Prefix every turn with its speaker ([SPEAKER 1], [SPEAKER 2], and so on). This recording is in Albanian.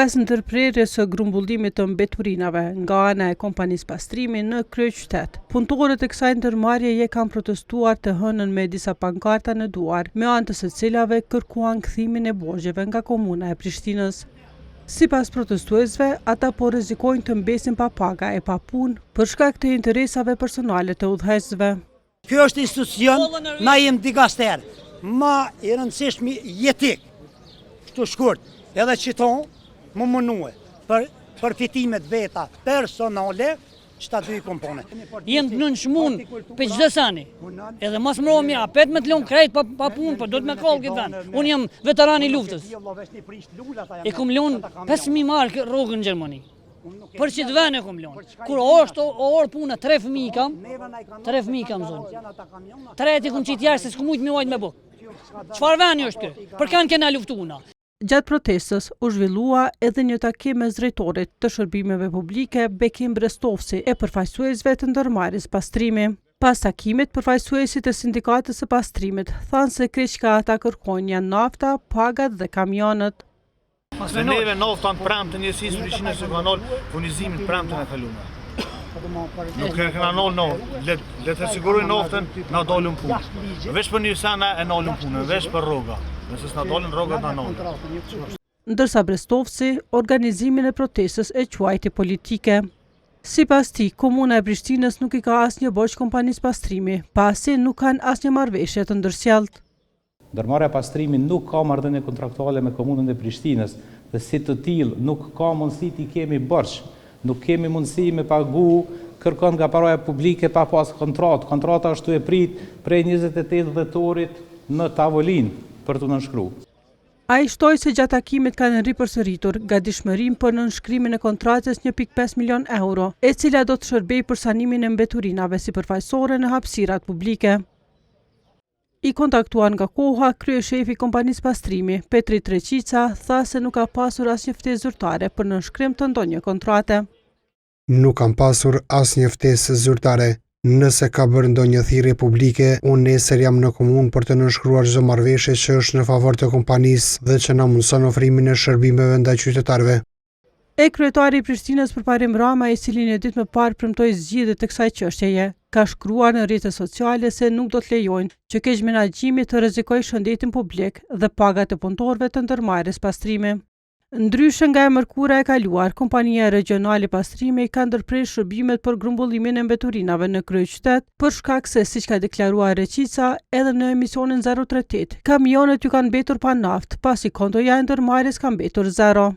[SPEAKER 1] Pas ndërprerjes së grumbullimit të mbeturinave nga ana e kompanisë pastrimi në kryeqytet, punëtorët e kësaj ndërmarrjeje kanë protestuar të hënën me disa pankarta në duar, me anë të së cilave kërkuan kthimin e borxheve nga komuna e Prishtinës. Sipas protestuesve, ata po rrezikojnë të mbesin pa paga e pa punë për shkak të interesave personale të udhëheqësve.
[SPEAKER 2] Kjo është institucion, na jem dikaster, ma i rëndësishmi jetik, kështu shkurt, edhe qiton, më mënue, për fitimet veta personale, që ta dy kompone.
[SPEAKER 3] Jem të nënshmun për çdo sani, edhe mas mromi a 15 lënë krejt pa punë, për do të me kollë këtë vend. Unë jam veteran i luftës. E kom lënë 5.000 markë rrogën në Gjermani. Për që të vend e kom lënë. Kur është orë puna, 3 fëmijë kam, 3 fëmijë kam zonë. 3 e kom qitë jashtë se s'ku mujtë me vajtë me bukë. Çfarë veni është kë? Për kanë kena luftuna.
[SPEAKER 1] Gjatë protestës u zhvillua edhe një takim mes drejtorit të shërbimeve publike Bekim Brestovci e përfaqësuesve të ndërmarrjes pastrimi. Pas takimit, përfaqësuesit e sindikatës së pastrimit thanë se kryqka ata kërkojnë janë nafta, pagat dhe kamionët.
[SPEAKER 4] Se neve naftan premtën njësisë Prishtinës se kanë ardhur furnizimin premtën e kaluar. Nuk e kanë ardhur, le të sigurojnë naftën, na dalën punë. Veç për një sene e nalën punë, veç për rroga. Nëse s'na dalën rrogat na nalën.
[SPEAKER 1] Ndërsa Brestovci organizimin e protestës e quajti politike. Sipas tij, komuna e Prishtinës nuk i ka asnjë borxh kompanisë pastrimi, pasi nuk kanë asnjë marrëveshje të ndërsjelltë.
[SPEAKER 5] Ndërmarrja e pastrimit nuk ka marrëdhënie kontraktuale me komunën e Prishtinës dhe si të tillë nuk ka mundësi të kemi borxh, nuk kemi mundësi me pagu kërkon nga paraja publike pa pas kontratë. Kontrata është e prit prej 28 dhjetorit në tavolinë për të nënshkruar.
[SPEAKER 1] Ai shtoi se gjatë takimit kanë ripërsëritur gatishmërinë për nënshkrimin e kontratës 1.5 milion euro, e cila do të shërbejë për sanimin e mbeturinave sipërfaqësore në hapësirat publike. I kontaktuar nga koha, kryeshefi i kompanisë pastrimi, Petri Treqica, tha se nuk ka pasur asnjë ftesë zyrtare për nënshkrim të ndonjë kontrate.
[SPEAKER 6] Nuk kam pasur asnjë ftesë zyrtare. Nëse ka bërë ndonjë thirrje publike, unë nesër jam në komunë për të nënshkruar çdo marrëveshje që është në favor të kompanisë dhe që na mundson ofrimin e shërbimeve ndaj qytetarëve.
[SPEAKER 1] E kryetari i Prishtinës Përparim Rama, i cili një ditë më parë premtoi zgjidhje të kësaj çështjeje, ka shkruar në rrjetet sociale se nuk do të lejojnë që keq menaxhimi të rrezikojë shëndetin publik dhe pagat e punëtorëve të ndërmarrjes pastrimi. Ndryshe nga e mërkura e kaluar, kompania regionale pastrimi ka ndërprer shërbimet për grumbullimin e mbeturinave në kryeqytet, për shkak se, siç ka deklaruar Reqica, edhe në emisionin 038, kamionet ju kanë mbetur pa naftë, pasi kontoja e ndërmarrjes ka mbetur 0.